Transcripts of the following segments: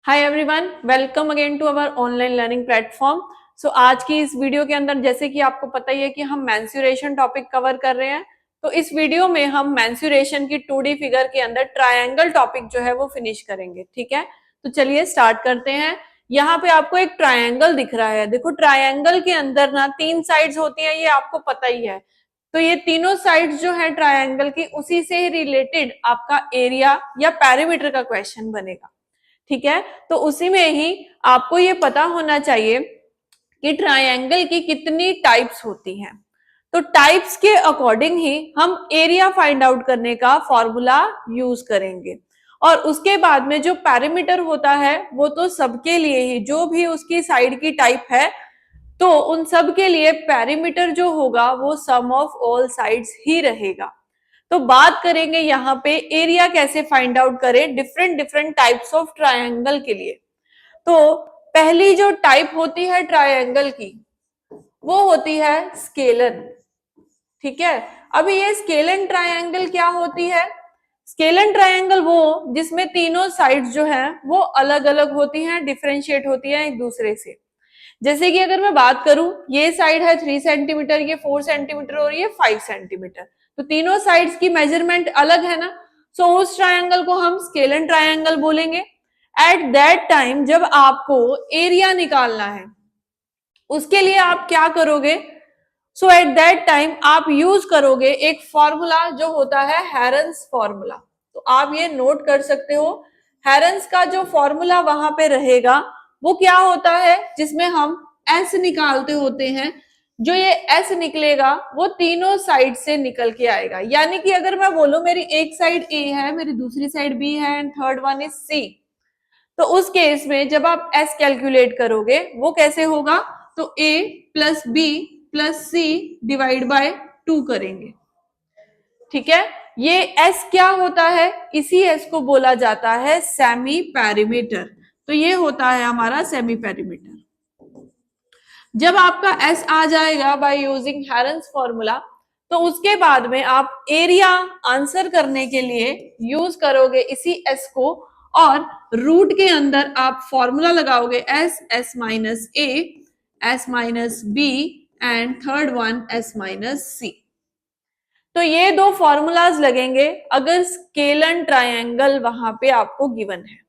Hi everyone, welcome again to our online learning platform. So आज की इस video के अंदर जैसे कि आपको पता ही है कि हम मेंस्युरेशन टॉपिक कवर कर रहे हैं। तो इस वीडियो में हम मेंस्युरेशन की 2D फिगर के अंदर ट्रायंगल टॉपिक जो है वो फिनिश करेंगे। ठीक है, तो चलिए स्टार्ट करते हैं। यहाँ पे आपको एक ट्रायंगल दिख रहा है। देखो, ट्रायंगल के अंदर ना 3 साइड्स होती हैं, ये आपको पता ही है। तो ये तीनों साइड्स जो है ट्रायंगल की, उसी से रिलेटेड आपका एरिया या पेरीमीटर का क्वेश्चन बनेगा। ठीक है, तो उसी में ही आपको ये पता होना चाहिए कि ट्रायंगल की कितनी टाइप्स होती हैं। तो टाइप्स के अकॉर्डिंग ही हम एरिया फाइंड आउट करने का फॉर्मूला यूज करेंगे। और उसके बाद में जो पैरामीटर होता है वो तो सबके लिए ही, जो भी उसकी साइड की टाइप है, तो उन सब के लिए पैरामीटर जो होगा वो सम ऑफ ऑल साइड्स ही रहेगा। तो बात करेंगे यहाँ पे एरिया कैसे फाइंड आउट करें different different types of triangle के लिए। तो पहली जो टाइप होती है ट्रायंगल की, वो होती है स्केलन। ठीक है, अभी ये स्केलन ट्रायंगल क्या होती है? स्केलन ट्रायंगल वो जिसमें तीनों साइड्स जो है वो अलग अलग होती हैं, डिफरेंशिएट होती हैं एक दूसरे से। जैसे कि अगर मैं बात करूं, ये साइड है 3 सेंटीमीटर, ये 4 सेंटीमीटर और ये 5 सेंटीमीटर, तो तीनों साइड्स की मेजरमेंट अलग है ना। सो उस ट्रायंगल को हम स्केलन ट्रायंगल बोलेंगे। एट दैट टाइम जब आपको एरिया निकालना है, उसके लिए आप क्या करोगे? सो एट दैट टाइम आप यूज करोगे एक फॉर्मूला जो होता है हेरन्स फॉर्मूला। तो आप ये नोट कर सकते हो, हेरन्स का जो फॉर्मूला वहां पे रहेगा वो क्या होता है, जिसमें हम एस निकालते होते हैं। जो ये एस निकलेगा वो तीनों साइड से निकल के आएगा। यानी कि अगर मैं बोलूं मेरी एक साइड ए है, मेरी दूसरी साइड बी है and third one is C, तो उस केस में जब आप एस कैलकुलेट करोगे वो कैसे होगा? तो A plus B plus C divide by 2 करेंगे। ठीक है, ये एस क्या होता है? इसी एस को बोला जाता है सेमी पेरीमीटर। तो ये होता है हमारा सेमी पेरीमीटर। जब आपका एस आ जाएगा बाय यूजिंग हेरन्स फॉर्मूला, तो उसके बाद में आप एरिया आंसर करने के लिए यूज करोगे इसी एस को, और रूट के अंदर आप फॉर्मूला लगाओगे S, S minus A, S minus B and third one S minus C. तो ये दो फॉर्मूलाज लगेंगे अगर स्केलन ट्रायंगल वहां पे आपको गिवन है।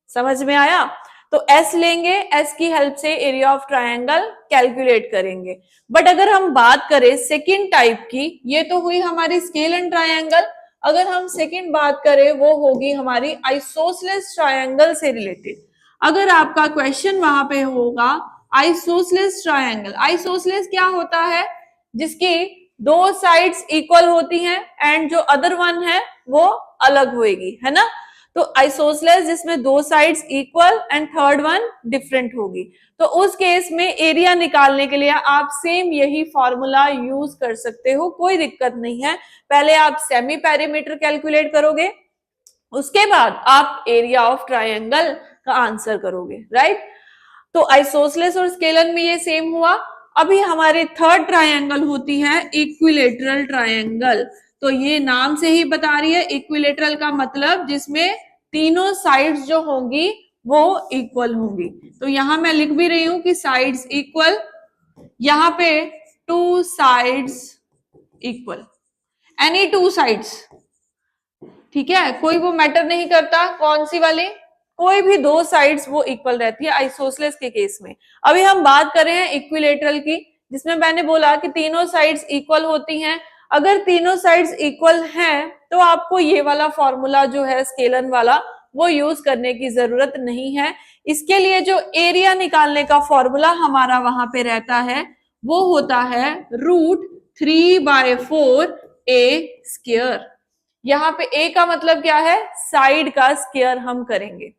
समझ में आया? तो एस लेंगे, एस की हेल्प से एरिया ऑफ ट्रायंगल कैलकुलेट करेंगे। बट अगर हम बात करें सेकंड टाइप की, ये तो हुई हमारी स्केलन ट्रायंगल। अगर हम सेकंड बात करें वो होगी हमारी आइसोसेलेस ट्रायंगल से रिलेटेड। अगर आपका क्वेश्चन वहां पे होगा आइसोसेलेस ट्रायंगल, आइसोसेलेस क्या होता है? जिसकी दो साइड्स इक्वल होती हैं एंड जो अदर वन है वो अलग होगी, है ना। तो आइसोसेलेस जिसमें दो sides equal and third one different होगी। तो उस केस में एरिया निकालने के लिए आप सेम यही फॉर्मूला यूज कर सकते हो, कोई दिक्कत नहीं है। पहले आप सेमी पेरीमीटर कैलकुलेट करोगे, उसके बाद आप एरिया ऑफ ट्रायंगल का आंसर करोगे, राइट। तो आइसोसेलेस और स्केलन में ये सेम हुआ। अभी हमारे थर्ड ट्रायंगल होती है इक्विलेटरल ट्रायंगल। तो ये नाम से ही बता रही है, इक्विलेटरल का मतलब जिसमें तीनों साइड्स जो होंगी वो इक्वल होंगी। तो यहां मैं लिख भी रही हूं कि साइड्स इक्वल, यहां पे two sides equal, any two sides. ठीक है, कोई वो मैटर नहीं करता कौन सी वाली, कोई भी दो साइड्स वो इक्वल रहती है आइसोसेलेस के केस में। अभी हम बात कर रहे हैं इक्विलेटरल की, जिसमें मैंने बोला कि तीनों साइड्स इक्वल होती हैं। अगर तीनों साइड्स इक्वल हैं तो आपको ये वाला फॉर्मूला जो है स्केलन वाला वो यूज करने की जरूरत नहीं है। इसके लिए जो एरिया निकालने का फॉर्मूला हमारा वहां पे रहता है वो होता है √3/4 ए स्क्वायर। यहाँ पे ए का मतलब क्या है? साइड का स्क्वायर हम करेंगे।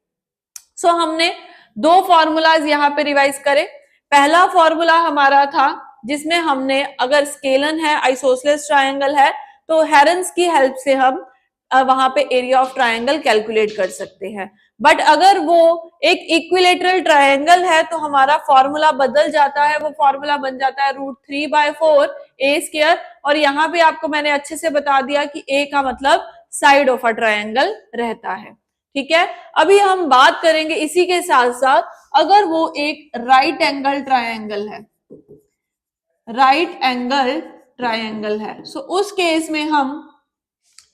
सो हमने दो फॉर्मूलाज यहाँ पे रिवाइज करे। पहला फॉर्मूला हमारा था जिसमें हमने, अगर स्केलन है, आइसोसेलेस ट्रायंगल है, तो हेरन्स की हेल्प से हम वहां पे एरिया ऑफ ट्रायंगल कैलकुलेट कर सकते हैं। बट अगर वो एक इक्विलेटरल ट्रायंगल है तो हमारा फॉर्मूला बदल जाता है, वो फॉर्मूला बन जाता है √3/4 ए स्क्वायर। और यहाँ पे आपको मैंने अच्छे से बता दिया कि ए का मतलब साइड ऑफ अ ट्रायंगल रहता है। ठीक है। अभी हम बात करेंगे इसी के साथ साथ, अगर वो एक राइट एंगल ट्रायंगल है, राइट एंगल ट्रायंगल है, सो उस केस में हम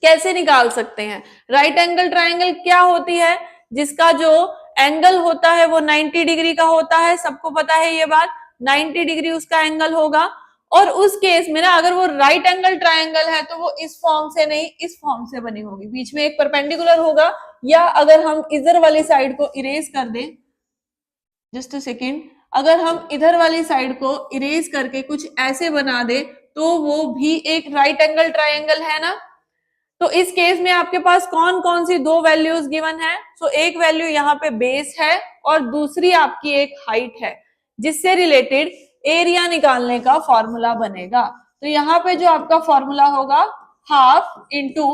कैसे निकाल सकते हैं। राइट एंगल ट्रायंगल क्या होती है, जिसका जो एंगल होता है वो 90 डिग्री का होता है, सबको पता है ये बात, 90 डिग्री उसका एंगल होगा। और उस केस में ना, अगर वो राइट एंगल ट्रायंगल है तो वो इस फॉर्म से नहीं, इस फॉर्म से बनी होगी, बीच में एक परपेंडिकुलर होगा, या अगर हम इधर वाली साइड को इरेज कर दें, जस्ट अ सेकेंड, अगर हम इधर वाली साइड को इरेज करके कुछ ऐसे बना दे तो वो भी एक राइट एंगल ट्रायंगल है ना। तो इस केस में आपके पास कौन कौन सी दो वैल्यूज गिवन है, सो एक वैल्यू यहाँ पे बेस है और दूसरी आपकी एक हाइट है, जिससे रिलेटेड एरिया निकालने का फॉर्मूला बनेगा। तो यहाँ पे जो आपका फॉर्मूला होगा, half into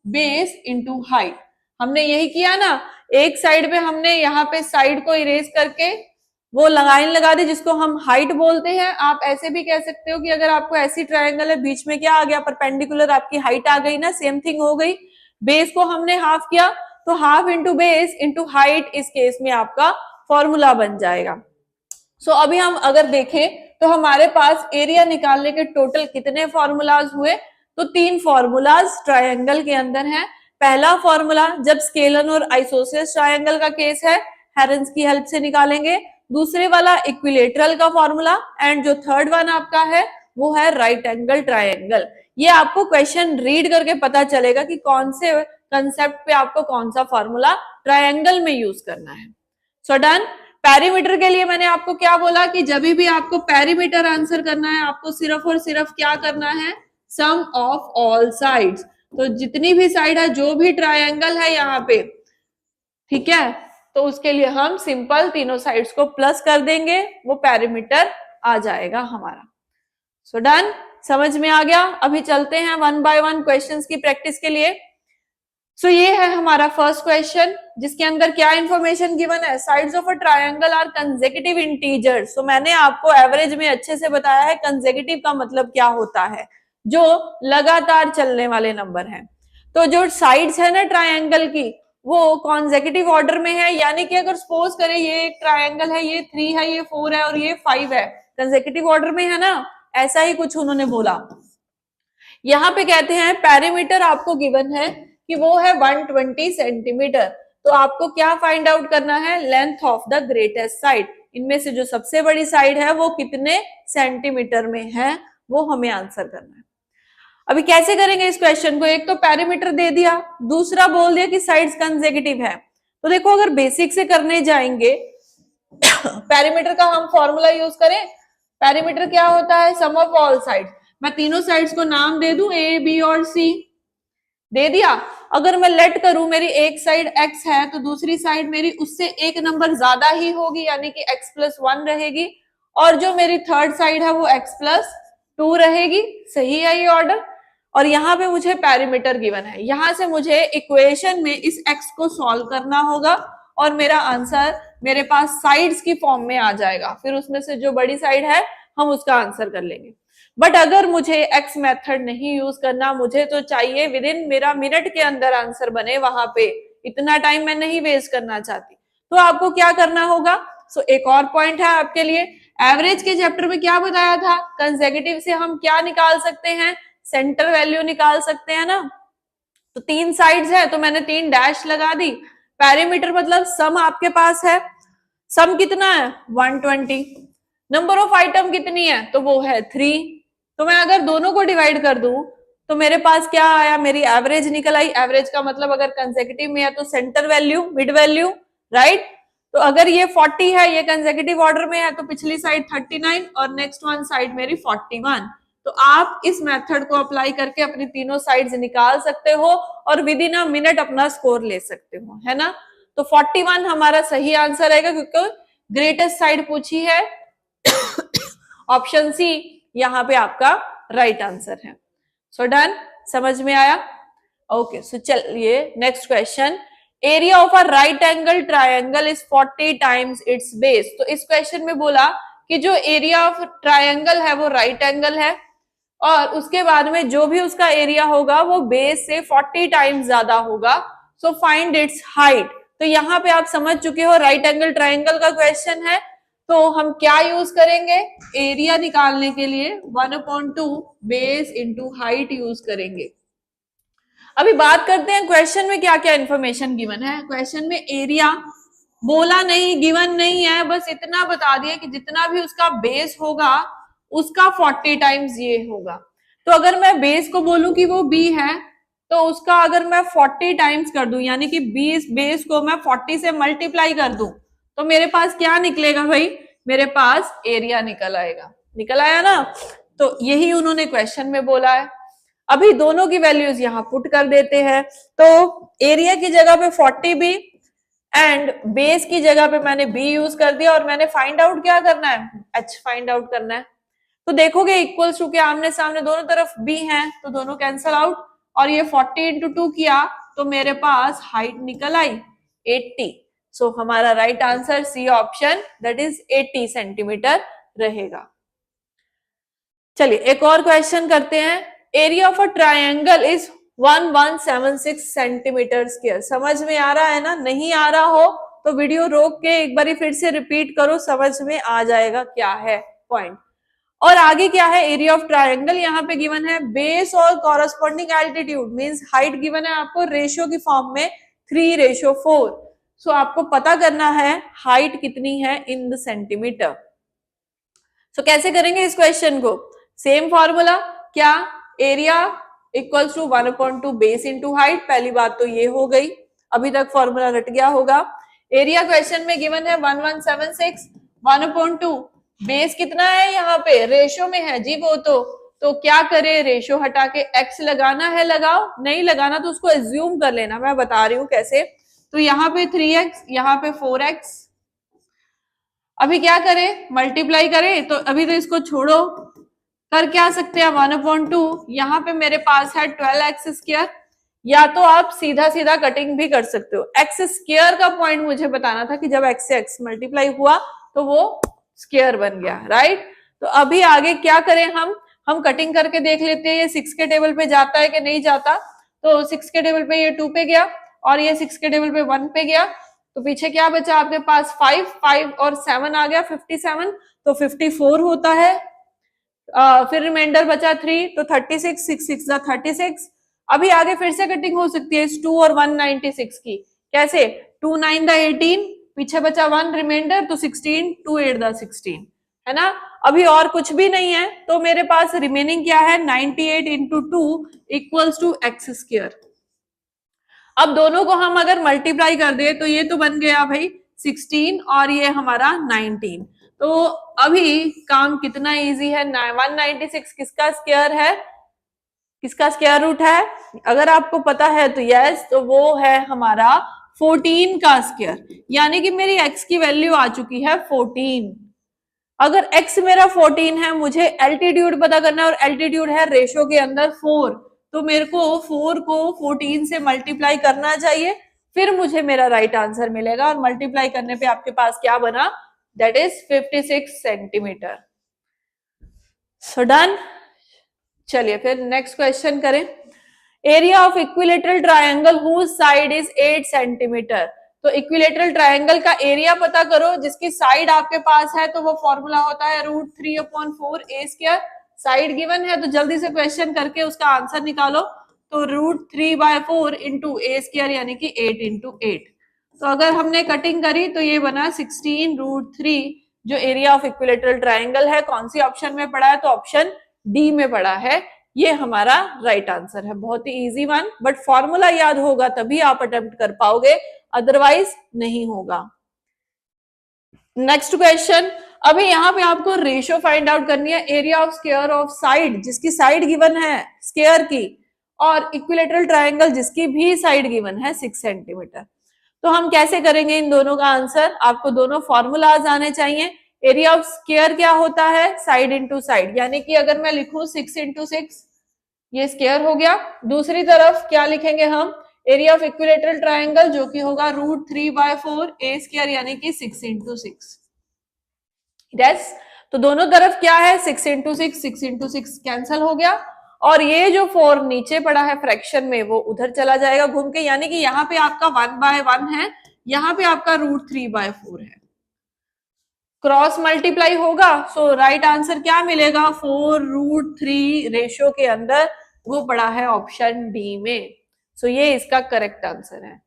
base into height. हमने यही किया ना, एक साइड पे हमने यहाँ पे साइड को इरेज करके वो लाइन लगा दी, जिसको हम हाइट बोलते हैं। आप ऐसे भी कह सकते हो कि अगर आपको ऐसी ट्रायंगल है, बीच में क्या आ गया, परपेंडिकुलर, आपकी हाइट आ गई ना, सेम थिंग हो गई। बेस को हमने हाफ किया, तो half into base into height, इस केस में आपका फॉर्मूला बन जाएगा। सो अभी हम अगर देखें तो हमारे पास एरिया निकालने के टोटल कितने फॉर्मूलाज हुए, तो 3 फॉर्मूलाज ट्रायंगल के अंदर हैं। पहला फॉर्मूला जब स्केलन और आइसोसेलेस ट्रायंगल का केस है, हेरेंस की हेल्प से निकालेंगे। दूसरे वाला इक्विलेटरल का फॉर्मूला, एंड जो थर्ड वन आपका है वो है राइट एंगल ट्रायंगल। ये आपको क्वेश्चन रीड करके पता चलेगा कि कौन से कंसेप्ट पे आपको कौन सा फॉर्मूला ट्रायंगल में यूज करना है। So done. पेरीमीटर के लिए मैंने आपको क्या बोला कि जब भी आपको पेरीमीटर आंसर करना है, आपको सिर्फ और सिर्फ क्या करना है, सम ऑफ ऑल साइड्स। तो जितनी भी साइड है, जो भी ट्रायंगल है यहाँ पे, ठीक है, तो उसके लिए हम सिंपल तीनों साइड्स को प्लस कर देंगे, वो पेरीमीटर आ जाएगा हमारा। सो डन, समझ में आ गया। अभी चलते हैं 1 बाय 1 क्वेश्चंस की प्रैक्टिस के लिए। सो ये है हमारा फर्स्ट क्वेश्चन, जिसके अंदर क्या इंफॉर्मेशन गिवन है, sides of a triangle are consecutive integers. So मैंने आपको एवरेज में अच्छे से बताया है कंसेक्यूटिव का मतलब क्या होता है, जो लगातार चलने वाले नंबर हैं। तो जो साइड्स है ना ट्रायंगल की, वो कॉन्सेक्यूटिव ऑर्डर में है, यानी कि अगर सपोज करें ये एक ट्रायंगल है, ये 3 है, ये 4 है और ये 5 है, कंसेक्यूटिव ऑर्डर में है ना, ऐसा ही कुछ उन्होंने बोला। यहाँ पे कहते हैं पेरीमीटर आपको गिवन है कि वो है 120 सेंटीमीटर। तो आपको क्या फाइंड आउट करना है, length of the greatest side, इनमें से जो सबसे बड़ी साइड है वो कितने सेंटीमीटर में है, वो हमें आंसर करना है। अभी कैसे करेंगे इस क्वेश्चन को, एक तो पेरीमीटर दे दिया, दूसरा बोल दिया कि साइड्स कंसेक्यूटिव है। तो देखो अगर बेसिक से करने जाएंगे पेरीमीटर का हम फॉर्मूला यूज करें, पेरीमीटर क्या होता है, सम ऑफ ऑल साइड्स। मैं तीनों साइड्स को नाम दे दूं, ए बी और सी, दे दिया। अगर मैं लेट करूं, मेरी एक साइड x है तो दूसरी साइड मेरी उससे एक नंबर ज्यादा ही होगी, यानी कि x+1 रहेगी, और जो मेरी थर्ड साइड है वो x+2 रहेगी। सही है ये ऑर्डर। और यहाँ पे मुझे पेरीमीटर गिवन है, यहां से मुझे इक्वेशन में इस x को सॉल्व करना होगा और मेरा आंसर मेरे पास साइड्स की फॉर्म में आ जाएगा। फिर उसमें से जो बड़ी साइड है हम उसका आंसर कर लेंगे। बट अगर मुझे एक्स मेथड नहीं यूज करना, मुझे तो चाहिए विद इन मेरा मिनट के अंदर आंसर बने, वहां पे इतना टाइम मैं नहीं वेस्ट करना चाहती, तो आपको क्या करना होगा। सो एक और पॉइंट है आपके लिए, एवरेज के चैप्टर में क्या बताया था, कंसेक्यूटिव से हम क्या निकाल सकते हैं, सेंटर वैल्यू निकाल सकते हैं ना। तो 3 साइड्स है तो मैंने 3 डैश लगा दी। पेरीमीटर मतलब सम आपके पास है, सम कितना है 120, नंबर ऑफ आइटम कितनी है, तो वो है 3। तो मैं अगर दोनों को डिवाइड कर दूं तो मेरे पास क्या आया, मेरी एवरेज निकल आई। एवरेज का मतलब अगर कंसेक्यूटिव में है तो centre value, mid value, right. तो अगर ये 40 है, ये कंसेक्यूटिव ऑर्डर में है, तो पिछली साइड 39 और नेक्स्ट वन साइड मेरी 41। तो आप इस मेथड को अप्लाई करके अपनी तीनों साइड्स निकाल सकते हो और विद इन अ मिनट अपना स्कोर ले सकते हो, है ना। तो 41 हमारा सही आंसर रहेगा, क्योंकि ग्रेटेस्ट साइड पूछी है। ऑप्शन सी यहाँ पे आपका राइट आंसर है। सो डन, समझ में आया। ओके, सो चलिए next question, area of a right angle triangle is 40 times it's base. तो इस क्वेश्चन में बोला कि जो एरिया ऑफ ट्रायंगल है वो राइट एंगल है, और उसके बाद में जो भी उसका एरिया होगा वो बेस से 40 टाइम्स ज्यादा होगा। So find its height. तो यहाँ पे आप समझ चुके हो राइट एंगल ट्राइंगल का क्वेश्चन है, तो हम क्या यूज करेंगे, एरिया निकालने के लिए 1/2 बेस इंटू हाइट यूज करेंगे। अभी बात करते हैं क्वेश्चन में क्या क्या इंफॉर्मेशन गिवन है। क्वेश्चन में एरिया बोला नहीं, गिवन नहीं है, बस इतना बता दिया कि जितना भी उसका बेस होगा उसका 40 टाइम्स ये होगा। तो अगर मैं बेस को बोलूं कि वो b है, तो उसका अगर मैं 40 टाइम्स कर दूं, यानी कि बेस को मैं 40 से मल्टीप्लाई कर दूं, तो मेरे पास क्या निकलेगा भाई, मेरे पास एरिया निकल आएगा। निकल आया ना, तो यही उन्होंने क्वेश्चन में बोला है। अभी दोनों की वैल्यूज यहाँ पुट कर देते हैं, तो एरिया की जगह पे 40b एंड बेस की जगह पे मैंने b यूज कर दिया, और मैंने फाइंड आउट क्या करना है, h फाइंड आउट करना है। तो देखोगे इक्वल्स टू के आमने सामने दोनों तरफ b हैं, तो दोनों कैंसल आउट, और ये 40 इंटू 2 किया तो मेरे पास हाइट निकल आई 80। सो हमारा right answer C option that is 80 centimetre रहेगा। चलिए एक और क्वेश्चन करते हैं। Area of a triangle is 1176 centimetre square. समझ में आ रहा है ना, नहीं आ रहा हो तो वीडियो रोक के एक बार फिर से रिपीट करो, समझ में आ जाएगा क्या है पॉइंट। और आगे क्या है, एरिया ऑफ ट्रायंगल यहाँ पे गिवन है, बेस और corresponding altitude means height given है आपको रेशियो की फॉर्म में 3:4। सो आपको पता करना है हाइट कितनी है इन द सेंटीमीटर। सो कैसे करेंगे इस क्वेश्चन को, सेम फॉर्मूला, क्या area equals to 1/2 base into height. पहली बात तो ये हो गई, अभी तक फॉर्मूला रट गया होगा। एरिया क्वेश्चन में गिवन है 1176, 1/2 बेस कितना है, यहाँ पे रेशियो में है जी वो, तो क्या करे, रेशियो हटा के x लगाना है लगाओ, नहीं लगाना तो उसको एज्यूम कर लेना, मैं बता रही हूँ कैसे। तो यहाँ पे 3x, यहाँ पे 4x, अभी क्या करें, मल्टीप्लाई करें, तो अभी तो इसको छोड़ो, कर क्या सकते हैं 1/2, यहाँ पे मेरे पास है 12x स्क्वायर, या तो आप सीधा सीधा कटिंग भी कर सकते हो। x स्क्वायर का पॉइंट मुझे बताना था कि जब x से x मल्टीप्लाई हुआ तो वो स्क्वायर बन गया, राइट। तो अभी आगे क्या करें, हम कटिंग करके देख लेते हैं ये 6 के टेबल पे जाता है कि नहीं जाता। तो 6 के टेबल पे ये 2 पे गया, और ये 6 के टेबल पे 1 पे गया, तो पीछे क्या बचा आपके पास 5 और 7 आ गया 57, तो 54 होता है। फिर रिमाइंडर बचा 3, तो 36, 6 6 36। अभी आगे फिर से कटिंग हो सकती है इस 2 और 196 की, कैसे, 2 9 18, पीछे बचा 1 रिमाइंडर, तो 16, 2 8 16, है ना। अभी और कुछ भी नहीं है, तो मेरे पास रिमेनिंग क्या है, 98 into 2 equals to X square. अब दोनों को हम अगर मल्टीप्लाई कर दे तो ये तो बन गया भाई 16 और ये हमारा 19। तो अभी काम कितना इजी है, 196 किसका स्क्वायर है, किसका स्क्वायर रूट है, अगर आपको पता है तो यस, तो वो है हमारा 14 का स्क्वायर, यानी कि मेरी x की वैल्यू आ चुकी है 14। अगर x मेरा 14 है, मुझे एल्टीट्यूड पता करना है, और एल्टीट्यूड है रेशो के अंदर 4, तो मेरे को 4 को 14 से मल्टीप्लाई करना चाहिए, फिर मुझे मेरा राइट आंसर मिलेगा। और मल्टीप्लाई करने पे आपके पास क्या बना, that is 56 centimetre. So done. चलिए फिर नेक्स्ट क्वेश्चन करें। Area of equilateral triangle whose side is 8 centimetre. तो इक्विलेटरल ट्रायंगल का एरिया पता करो जिसकी साइड आपके पास है, तो वो फॉर्मूला होता है √3/4 a स्क्वायर। साइड गिवन है तो जल्दी से क्वेश्चन करके उसका आंसर निकालो, तो √3/4 इंटू a स्क्वायर यानी कि 8 इंटू 8। तो अगर हमने कटिंग करी तो ये बना 16√3, जो एरिया ऑफ इक्विलेटरल ट्रायंगल है। कौन सी ऑप्शन में पड़ा है, तो ऑप्शन डी में पड़ा है, ये हमारा राइट आंसर है। बहुत ही इजी वन, बट फॉर्मूला याद होगा तभी आप अटेम्प्ट कर पाओगे, अदरवाइज नहीं होगा। नेक्स्ट क्वेश्चन, अभी यहाँ पे आपको रेशियो फाइंड आउट करनी है, area of square of side, जिसकी साइड गिवन है स्क्वायर की, और इक्विलेटरल ट्रायंगल जिसकी भी साइड गिवन है 6 सेंटीमीटर। तो हम कैसे करेंगे इन दोनों का आंसर, आपको दोनों फॉर्मूलाज आने चाहिए। एरिया ऑफ स्क्वायर क्या होता है, साइड इंटू साइड, यानी कि अगर मैं लिखूं 6 इंटू 6, ये स्क्वायर हो गया। दूसरी तरफ क्या लिखेंगे हम, एरिया ऑफ इक्विलेटरल ट्रायंगल, जो कि होगा √3/4 a स्क्वायर यानी कि 6 इंटू 6। यस, तो दोनों तरफ क्या है, 6 इंटू 6, 6 इंटू 6 कैंसल हो गया, और ये जो 4 नीचे पड़ा है फ्रैक्शन में वो उधर चला जाएगा घूम के, यानी कि यहाँ पे आपका 1/1 है, यहाँ पे आपका √3/4 है, क्रॉस मल्टीप्लाई होगा, सो राइट आंसर क्या मिलेगा, 4√3 रेशियो के अंदर वो पड़ा है ऑप्शन डी में। सो ये इसका करेक्ट आंसर है।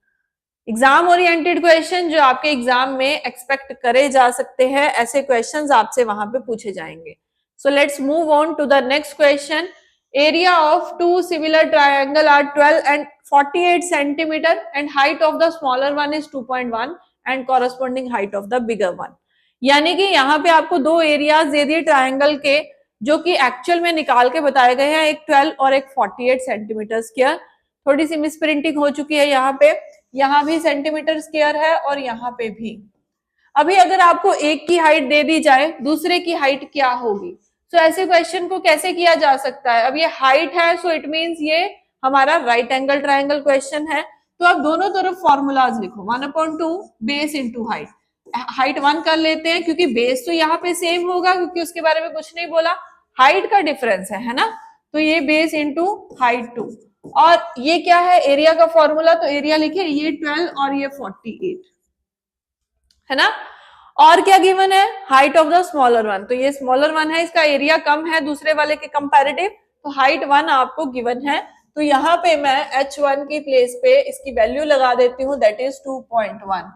एग्जाम ओरिएंटेड क्वेश्चन जो आपके एग्जाम में एक्सपेक्ट करे जा सकते हैं, ऐसे क्वेश्चंस आपसे वहां पे पूछे जाएंगे। So let's move on to the next question. Area of two similar triangle are 12 and 48 centimetre and height of the smaller one is 2.1 and corresponding height of the bigger one. यानी कि यहाँ पे आपको दो एरियाज दे दिए triangle के, जो कि एक्चुअल में निकाल के बताए गए हैं, एक 12 और एक 48 सेंटीमीटर स्क्वायर। थोड़ी सी मिस प्रिंटिंग हो चुकी है यहाँ पे, यहाँ भी सेंटीमीटर स्क्वायर है और यहाँ पे भी। अभी अगर आपको एक की हाइट दे दी जाए, दूसरे की हाइट क्या होगी, तो ऐसे क्वेश्चन को कैसे किया जा सकता है। अब ये हाइट है, सो इट मींस ये हमारा राइट एंगल ट्रायंगल क्वेश्चन है, तो आप दोनों तरफ फॉर्मूलाज लिखो, 1/2 बेस इंटू हाइट। हाइट 1 कर लेते हैं क्योंकि बेस तो यहाँ पे सेम होगा, क्योंकि उसके बारे में कुछ नहीं बोला, हाइट का डिफरेंस है ना, तो ये बेस इंटू हाइट 2। और ये क्या है, एरिया का फॉर्मूला, तो एरिया लिखे, ये 12 और ये 48 है ना। और क्या गिवन है, height of the smaller one, तो ये स्मॉलर वन है, इसका एरिया कम है दूसरे वाले के कंपैरेटिव, तो हाइट 1 आपको गिवन है। तो यहाँ पे मैं h1 की प्लेस पे इसकी वैल्यू लगा देती हूँ, दैट इज 2.1।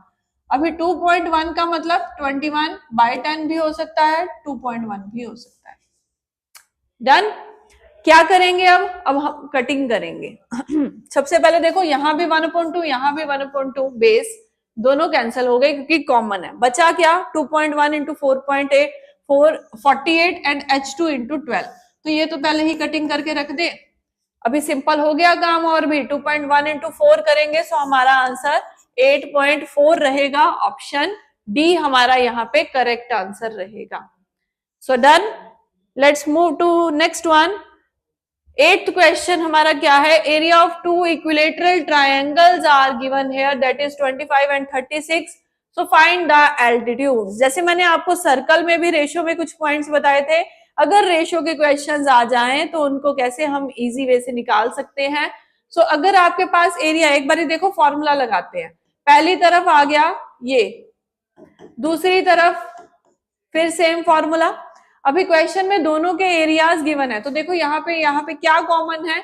अभी 2.1 का मतलब 21/10 भी हो सकता है, 2.1 भी हो सकता है। डन। क्या करेंगे अब हम कटिंग करेंगे। सबसे पहले देखो, यहाँ भी 1/2, यहाँ भी 1/2, बेस दोनों कैंसिल हो गए क्योंकि कॉमन है। बचा क्या, 2.1 इंटू 4.8 48 एंड h2 इंटू 12। तो ये तो पहले ही कटिंग करके रख दे, अभी सिंपल हो गया काम। और भी 2.1 इंटू 4 करेंगे, सो हमारा आंसर 8.4 रहेगा। ऑप्शन डी हमारा यहाँ पे करेक्ट आंसर रहेगा। So done. Let's move to next one. 8th question हमारा क्या है, area of two equilateral triangles are given here, that is 25 and 36। So find the altitude. जैसे मैंने आपको सर्कल में भी रेशियो में कुछ पॉइंट्स बताए थे, अगर रेशियो के क्वेश्चंस आ जाएं तो उनको कैसे हम इजी वे से निकाल सकते हैं। सो अगर आपके पास एरिया, एक बार देखो फॉर्मूला लगाते हैं, पहली तरफ आ गया ये, दूसरी तरफ फिर सेम फॉर्मूला। अभी क्वेश्चन में दोनों के एरियाज गिवन है, तो देखो यहाँ पे क्या कॉमन है,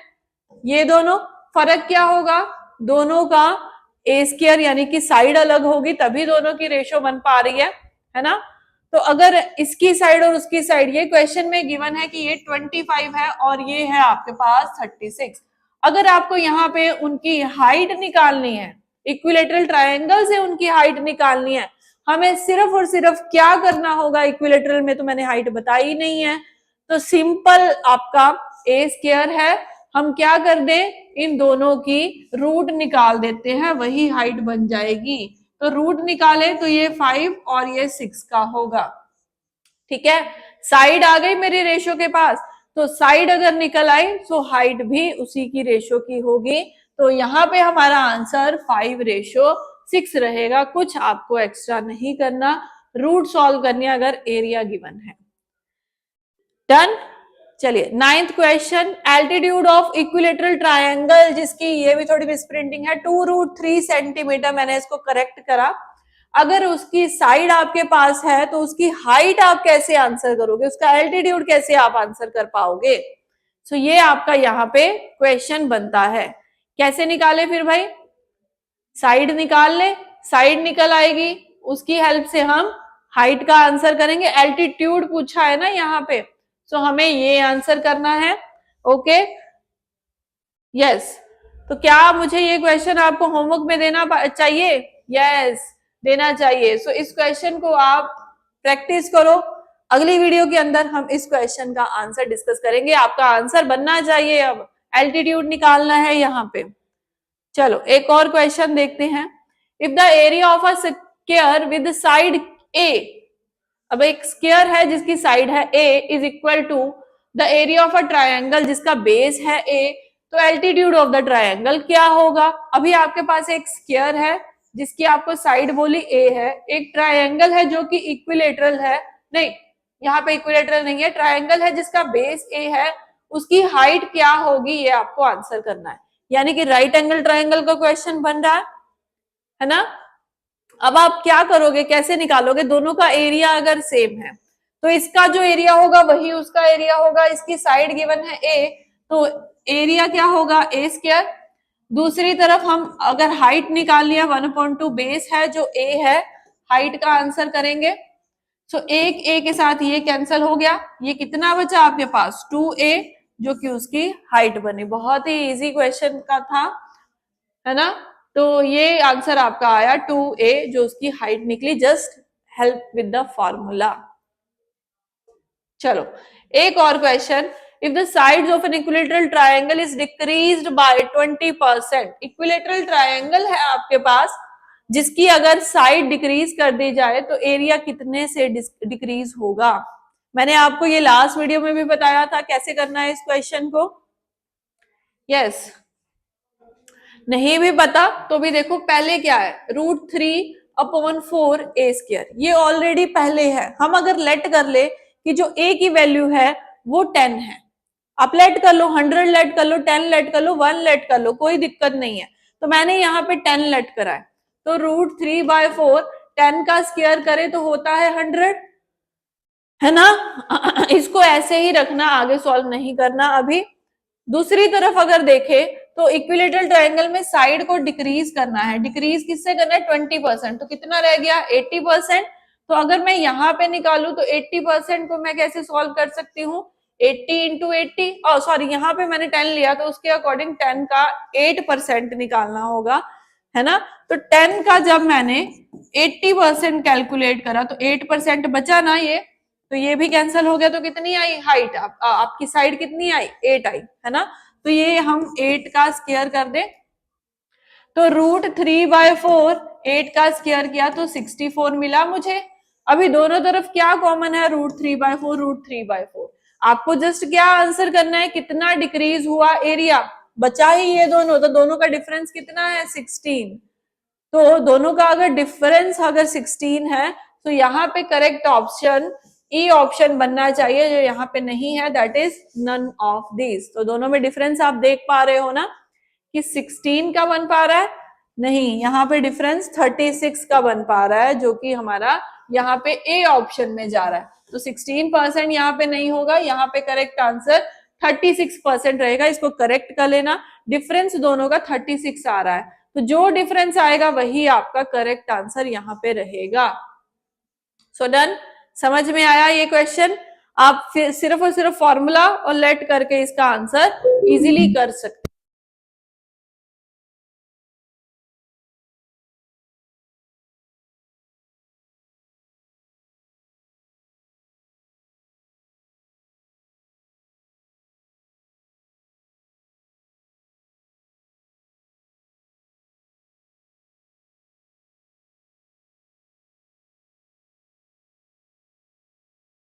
ये दोनों। फर्क क्या होगा, दोनों का ए स्क्वायर यानी कि साइड अलग होगी, तभी दोनों की रेशो बन पा रही है ना। तो अगर इसकी साइड और उसकी साइड, ये क्वेश्चन में गिवन है कि ये 25 है और ये है आपके पास 36। अगर आपको यहाँ पे उनकी हाइट निकालनी है, इक्विलेटरल ट्रायंगल से उनकी हाइट निकालनी है, हमें सिर्फ और सिर्फ क्या करना होगा, इक्विलेटरल में तो मैंने हाइट बताई नहीं है, तो सिंपल आपका ए स्क्वायर है, हम क्या कर दें, इन दोनों की रूट निकाल देते हैं, वही हाइट बन जाएगी। तो रूट निकाले तो ये 5 और ये 6 का होगा। ठीक है, साइड आ गई मेरी रेशो के पास, तो साइड अगर निकल आई तो हाइट भी उसी की रेशो की होगी। तो यहाँ पे हमारा आंसर 5:6 रहेगा। कुछ आपको एक्स्ट्रा नहीं करना, रूट सॉल्व करनी है अगर एरिया गिवन है। डन। चलिए 9th question, altitude of equilateral triangle, जिसकी ये भी थोड़ी मिसप्रिंटिंग है, 2√3 सेंटीमीटर, मैंने इसको करेक्ट करा। अगर उसकी साइड आपके पास है तो उसकी हाइट आप कैसे आंसर करोगे, उसका एल्टीट्यूड कैसे आप आंसर कर पाओगे। सो ये आपका यहाँ पे क्वेश्चन बनता है। कैसे निकाले फिर भाई, साइड निकाल ले, साइड निकल आएगी, उसकी हेल्प से हम हाइट का आंसर करेंगे। एल्टीट्यूड पूछा है ना यहाँ पे, सो हमें ये आंसर करना है। Okay yes. तो क्या मुझे ये क्वेश्चन आपको होमवर्क में देना चाहिए? यस देना चाहिए। सो इस क्वेश्चन को आप प्रैक्टिस करो, अगली वीडियो के अंदर हम इस क्वेश्चन का आंसर डिस्कस करेंगे। आपका आंसर बनना चाहिए, अब एल्टीट्यूड निकालना है यहाँ पे। चलो एक और क्वेश्चन देखते हैं। If the area of a square with side A, अब एक स्क्वायर है जिसकी साइड है a is equal to the area of a triangle जिसका बेस है a, तो एल्टीट्यूड ऑफ द ट्रायंगल क्या होगा। अभी आपके पास एक स्क्वायर है जिसकी आपको साइड बोली a है, एक ट्रायंगल है जो कि इक्विलेटरल है, नहीं यहाँ पे इक्विलेटरल नहीं है, ट्रायंगल है जिसका बेस a है, उसकी हाइट क्या होगी ये आपको आंसर करना है। यानी कि राइट एंगल ट्रायंगल का क्वेश्चन बन रहा है ना। अब आप क्या करोगे, कैसे निकालोगे, दोनों का एरिया अगर सेम है तो इसका जो एरिया होगा वही उसका एरिया होगा, इसकी साइड गिवन है ए तो एरिया क्या होगा ए स्क्वायर। दूसरी तरफ हम अगर हाइट निकाल लिया 1/2 बेस है जो ए है, हाइट का आंसर करेंगे। सो एक ए के साथ ये कैंसिल हो गया, ये कितना बचा आपके पास 2a जो कि उसकी हाइट बनी। बहुत ही इजी क्वेश्चन का था, है ना। तो ये आंसर आपका आया 2a जो उसकी हाइट निकली, just help with the formula. चलो एक और question, if the sides of an equilateral triangle is decreased bye 20%, equilateral triangle है आपके पास जिसकी अगर साइड डिक्रीज कर दी जाए तो एरिया कितने से डिक्रीज होगा। मैंने आपको ये लास्ट वीडियो में भी बताया था कैसे करना है इस क्वेश्चन को। यस नहीं भी पता तो भी देखो पहले क्या है, √3/4 a स्क्वायर, ये ऑलरेडी पहले है। हम अगर लेट कर ले कि जो a की वैल्यू है वो 10 है, आप लेट कर लो, 100 लेट कर लो, 10 लेट कर लो, 1 लेट कर लो, कोई दिक्कत नहीं है। तो मैंने यहाँ पे 10 लेट करा है, तो √3/4 10 का स्क्वायर करे तो होता है 100, है ना। इसको ऐसे ही रखना, आगे सॉल्व नहीं करना अभी। दूसरी तरफ अगर देखे तो इक्विलेटरल ट्रायंगल में साइड को डिक्रीज करना है, डिक्रीज किससे करना है 20%, तो कितना रह गया 80%। तो अगर मैं यहाँ पे निकालू तो 80% को मैं कैसे सॉल्व कर सकती हूँ, 80 इंटू 80, और सॉरी यहाँ पे मैंने 10 लिया तो उसके अकॉर्डिंग 10 का 8% निकालना होगा, है ना। तो 10 का जब मैंने 80% कैलकुलेट करा तो 8% बचा ना, ये तो ये भी कैंसिल हो गया, तो कितनी आई हाइट, आपकी साइड कितनी आई 8 आई, है ना। तो ये हम 8 का स्क्वायर कर दे तो √3/4 8 का स्क्वायर किया तो 64 मिला मुझे। अभी दोनों तरफ क्या कॉमन है, √3/4 √3/4, आपको जस्ट क्या आंसर करना है, कितना डिक्रीज हुआ एरिया, बचा ही ये दोनों, तो दोनों का डिफरेंस कितना है 16। तो दोनों का अगर डिफरेंस अगर 16 है तो यहाँ पे करेक्ट ऑप्शन ई ऑप्शन बनना चाहिए, जो यहाँ पे नहीं है, that is none of this. तो दोनों में डिफरेंस आप देख पा रहे हो ना कि 16 का बन पा रहा है, नहीं यहाँ पे डिफरेंस 36 का बन पा रहा है, जो कि हमारा यहाँ पे ए ऑप्शन में जा रहा है। तो 16% यहाँ पे नहीं होगा, यहाँ पे करेक्ट आंसर 36% रहेगा। इसको करेक्ट कर लेना, डिफरेंस दोनों का 36 आ रहा है, तो जो डिफरेंस आएगा वही आपका करेक्ट आंसर यहाँ पे रहेगा। सो डन, समझ में आया ये क्वेश्चन। आप फिर सिर्फ और सिर्फ फॉर्मूला और लेट करके इसका आंसर इजीली कर सकते